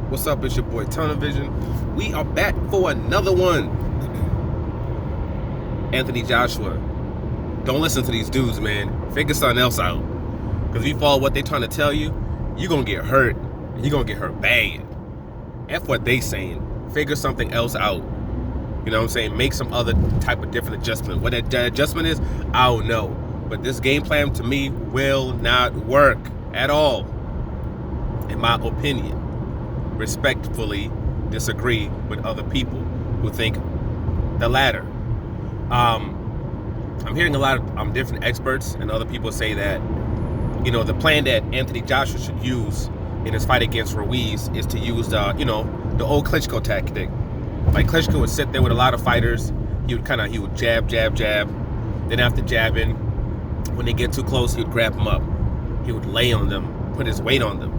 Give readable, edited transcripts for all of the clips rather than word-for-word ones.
What's up? It's your boy Tunnel Vision. We are back for another one. Anthony Joshua. Don't listen to these dudes, man. Figure something else out. Because if you follow what they're trying to tell you, you're going to get hurt. And you're going to get hurt bad. F what they saying. Figure something else out. You know what I'm saying? Make some other type of different adjustment. What that adjustment is, I don't know. But this game plan, to me, will not work at all. In my opinion. Respectfully disagree with other people who think the latter. I'm hearing a lot of different experts and other people say that, you know, the plan that Anthony Joshua should use in his fight against Ruiz is to use the old Klitchko tactic. Like Klitchko would sit there with a lot of fighters. He would jab. Then after jabbing, when they get too close, he would grab them up. He would lay on them, put his weight on them.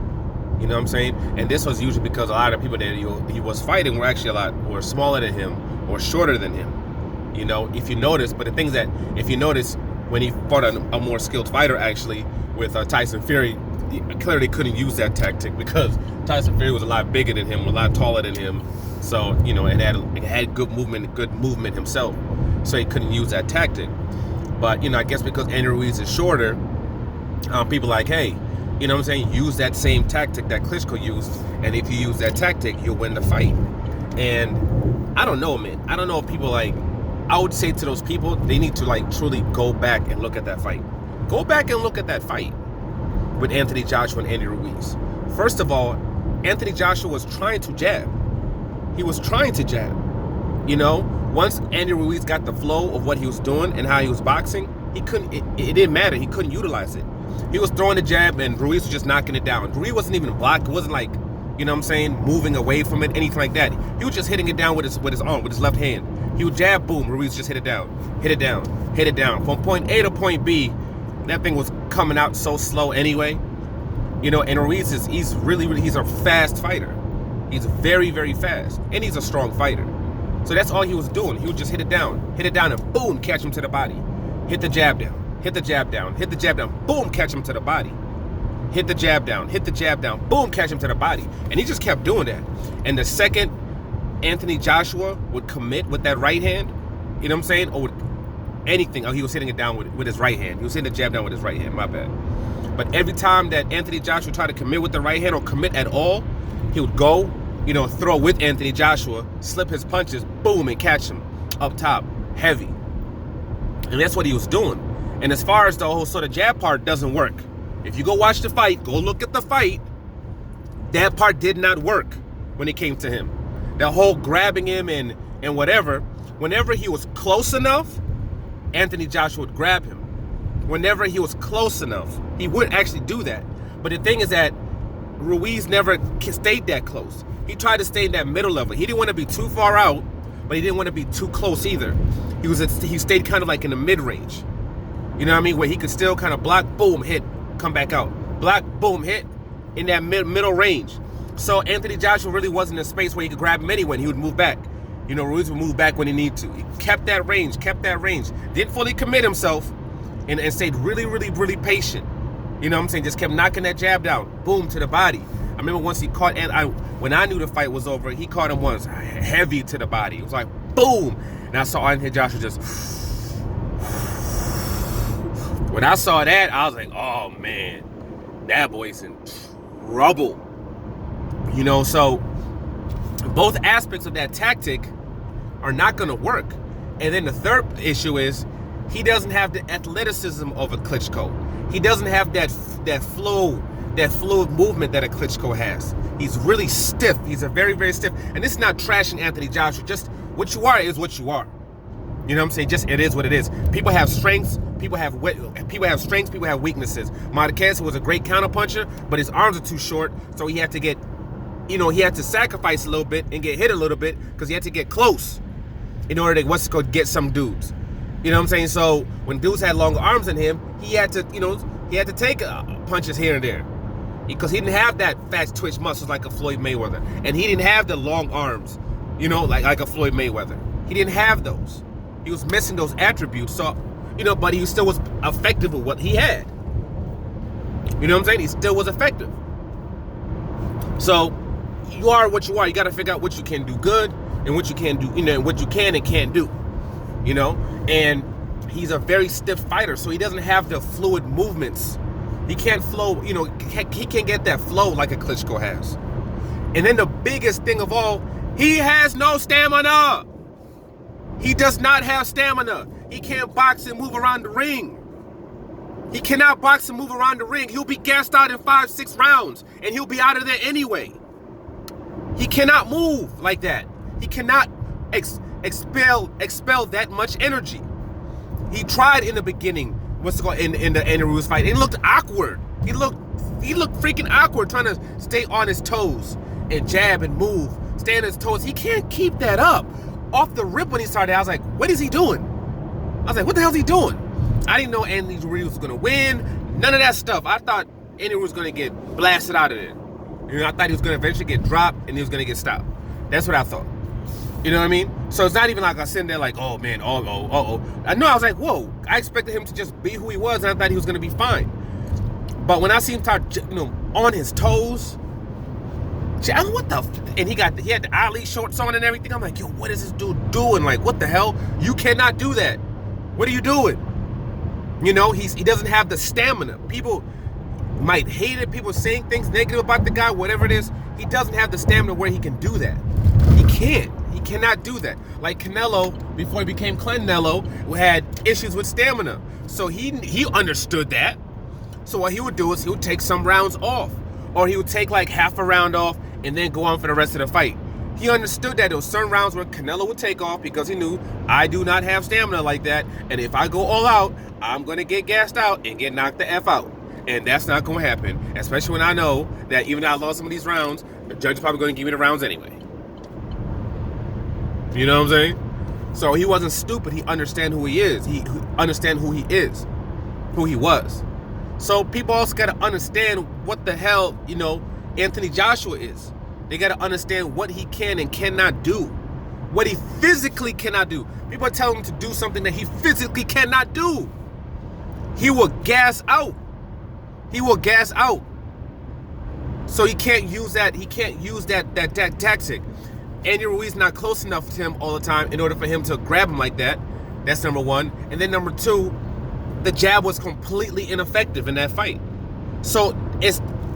You know what I'm saying? And this was usually because a lot of people that he was fighting were actually were smaller than him or shorter than him. You know, if you notice, but the things that, if you notice, when he fought a more skilled fighter actually with Tyson Fury, he clearly couldn't use that tactic because Tyson Fury was a lot bigger than him, a lot taller than him. So, you know, it had good movement himself. So he couldn't use that tactic. But, you know, I guess because Andy Ruiz is shorter, people like, hey, you know what I'm saying? Use that same tactic that Klitschko used, and if you use that tactic, you'll win the fight. And I don't know, man. I don't know if people I would say to those people, they need to truly go back and look at that fight. Go back and look at that fight with Anthony Joshua and Andy Ruiz. First of all, Anthony Joshua was trying to jab. He was trying to jab. You know, once Andy Ruiz got the flow of what he was doing and how he was boxing, he couldn't. It didn't matter. He couldn't utilize it. He was throwing the jab and Ruiz was just knocking it down. Ruiz wasn't even blocked. It wasn't like, you know what I'm saying, moving away from it, anything like that. He was just hitting it down with his arm, with his left hand. He would jab, boom, Ruiz just hit it down. From point A to point B, that thing was coming out so slow anyway. You know, and Ruiz he's a fast fighter. He's very, very fast. And he's a strong fighter. So that's all he was doing. He would just hit it down, and boom, catch him to the body. Hit the jab down. Hit the jab down, boom, catch him to the body. Hit the jab down, boom, catch him to the body. And he just kept doing that. And the second Anthony Joshua would commit with that right hand, you know what I'm saying, or anything, he was hitting it down with his right hand. He was hitting the jab down with his right hand, my bad. But every time that Anthony Joshua tried to commit with the right hand or commit at all, he would go, you know, throw with Anthony Joshua, slip his punches, boom, and catch him up top, heavy. And that's what he was doing. And as far as the whole sort of jab part doesn't work. If you go watch the fight, go look at the fight, that part did not work when it came to him. The whole grabbing him and whatever, whenever he was close enough, Anthony Joshua would grab him. Whenever he was close enough, he would actually do that. But the thing is that Ruiz never stayed that close. He tried to stay in that middle level. He didn't want to be too far out, but he didn't want to be too close either. He stayed kind of like in the mid-range. You know what I mean? Where he could still kind of block, boom, hit, come back out. Block, boom, hit in that middle range. So Anthony Joshua really wasn't in a space where he could grab him anyway and he would move back. You know, Ruiz would move back when he needed to. He kept that range. Didn't fully commit himself and stayed really, really, really patient. You know what I'm saying? Just kept knocking that jab down. Boom, to the body. I remember once he caught, when I knew the fight was over, he caught him once heavy to the body. It was like, boom. And I saw Anthony Joshua just... When I saw that, I was like, oh, man, that boy's in trouble. You know, so both aspects of that tactic are not going to work. And then the third issue is he doesn't have the athleticism of a Klitschko. He doesn't have that fluid movement that a Klitschko has. He's really stiff. He's a very, very stiff. And this is not trashing Anthony Joshua. Just what you are is what you are. You know what I'm saying? Just it is what it is. People have strengths. People have strengths. People have weaknesses. Marquez was a great counterpuncher, but his arms are too short, so he had to sacrifice a little bit and get hit a little bit because he had to get close in order to get some dudes. You know what I'm saying? So when dudes had longer arms than him, he had to take punches here and there because he didn't have that fast twitch muscles like a Floyd Mayweather, and he didn't have the long arms, you know, like a Floyd Mayweather. He didn't have those. He was missing those attributes. So, you know, but he still was effective with what he had. You know what I'm saying? He still was effective. So you are what you are. You got to figure out what you can do good and what you can do, what you can and can't do, and he's a very stiff fighter, so he doesn't have the fluid movements. He can't flow, he can't get that flow like a Klitchko has. And then the biggest thing of all, he has no stamina. He does not have stamina. He can't box and move around the ring. He cannot box and move around the ring. He'll be gassed out in 5-6 rounds, and he'll be out of there anyway. He cannot move like that. He cannot expel that much energy. He tried in the beginning, in the Andy Ruiz fight. It looked awkward. He looked freaking awkward trying to stay on his toes and jab and move, stay on his toes. He can't keep that up. Off the rip when he started, I was like, what is he doing? I was like, what the hell is he doing? I didn't know Andy Ruiz was going to win. None of that stuff. I thought Andy Ruiz was going to get blasted out of there. I thought he was going to eventually get dropped and he was going to get stopped. That's what I thought. You know what I mean? So it's not even like I was sitting there like, oh man, I know, I was like, whoa. I expected him to just be who he was, and I thought he was going to be fine. But when I see him start, on his toes, what the? And he had the Ali shorts on and everything. I'm like, yo, what is this dude doing? Like, what the hell? You cannot do that. What are you doing? He doesn't have the stamina. People might hate it. People saying things negative about the guy, whatever it is. He doesn't have the stamina where he can do that. He can't. He cannot do that. Like Canelo, before he became Canelo, had issues with stamina. So he understood that. So what he would do is he would take some rounds off. Or he would take like half a round off and then go on for the rest of the fight. He understood that there were certain rounds where Canelo would take off because he knew I do not have stamina like that. And if I go all out, I'm going to get gassed out and get knocked the F out. And that's not going to happen. Especially when I know that even though I lost some of these rounds, the judge is probably going to give me the rounds anyway. You know what I'm saying? So he wasn't stupid. He understand who he is. He understand who he is, who he was. So people also got to understand what the hell, Anthony Joshua is. They got to understand what he can and cannot do. What he physically cannot do. People are telling him to do something that he physically cannot do. He will gas out. He will gas out. So he can't use that. He can't use that tactic. Andy Ruiz not close enough to him all the time in order for him to grab him like that. That's number one. And then number two, the jab was completely ineffective in that fight. So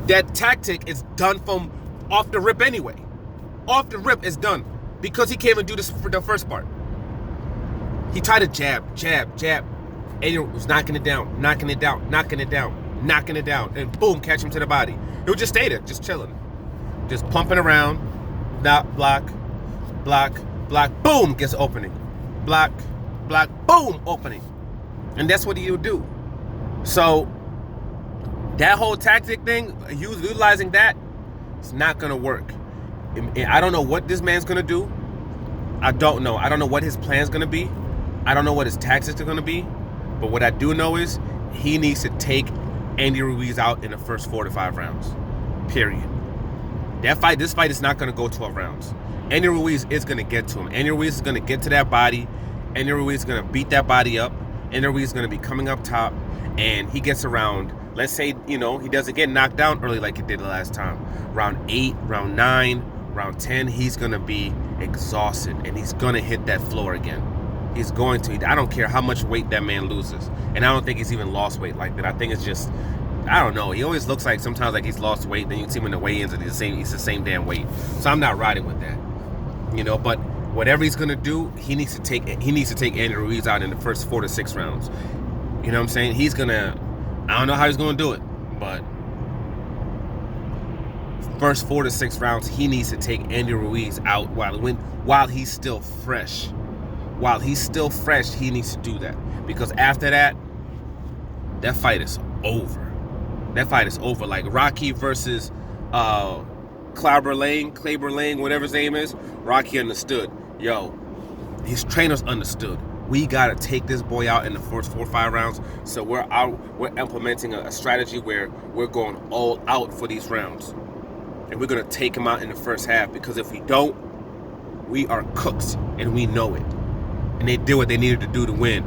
that tactic is done from off the rip anyway. Off the rip is done because he can't even do this for the first part. He tried to jab, and he was knocking it down, and boom, catch him to the body. He would just stay there, just chilling, just pumping around, block, boom, gets opening, block, boom, opening. And that's what he would do. So that whole tactic thing, utilizing that, it's not going to work. I don't know what this man's going to do. I don't know. I don't know what his plan's going to be. I don't know what his tactics are going to be. But what I do know is he needs to take Andy Ruiz out in the first 4 to 5 rounds. Period. This fight is not going to go 12 rounds. Andy Ruiz is going to get to him. Andy Ruiz is going to get to that body. Andy Ruiz is going to beat that body up. Andy Ruiz is going to be coming up top, and he gets around, let's say, he doesn't get knocked down early like he did the last time. Round 8, round 9, round 10, he's going to be exhausted, and he's going to hit that floor again. He's going to. I don't care how much weight that man loses. And I don't think he's even lost weight like that. I think it's just, I don't know. He always looks like sometimes like he's lost weight. Then you see him in the weigh-ins and he's the same damn weight. So I'm not riding with that. But whatever he's gonna do, he needs to take Andy Ruiz out in the first 4 to 6 rounds. You know what I'm saying? I don't know how he's gonna do it, but first 4 to 6 rounds, he needs to take Andy Ruiz out while he's still fresh. While he's still fresh, he needs to do that. Because after that fight is over. That fight is over. Like Rocky versus Claber Lane, whatever his name is. Rocky understood. Yo, his trainers understood. We gotta take this boy out in the first 4 or 5 rounds. So we're implementing a strategy where we're going all out for these rounds. And we're gonna take him out in the first half, because if we don't, we are cooked and we know it. And they did what they needed to do to win.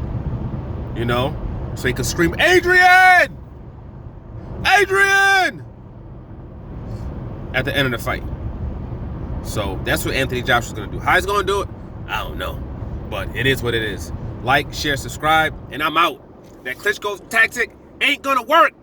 So he could scream, Adrian! Adrian! At the end of the fight. So that's what Anthony Joshua's going to do. How he's going to do it, I don't know. But it is what it is. Like, share, subscribe, and I'm out. That Klitchko tactic ain't going to work.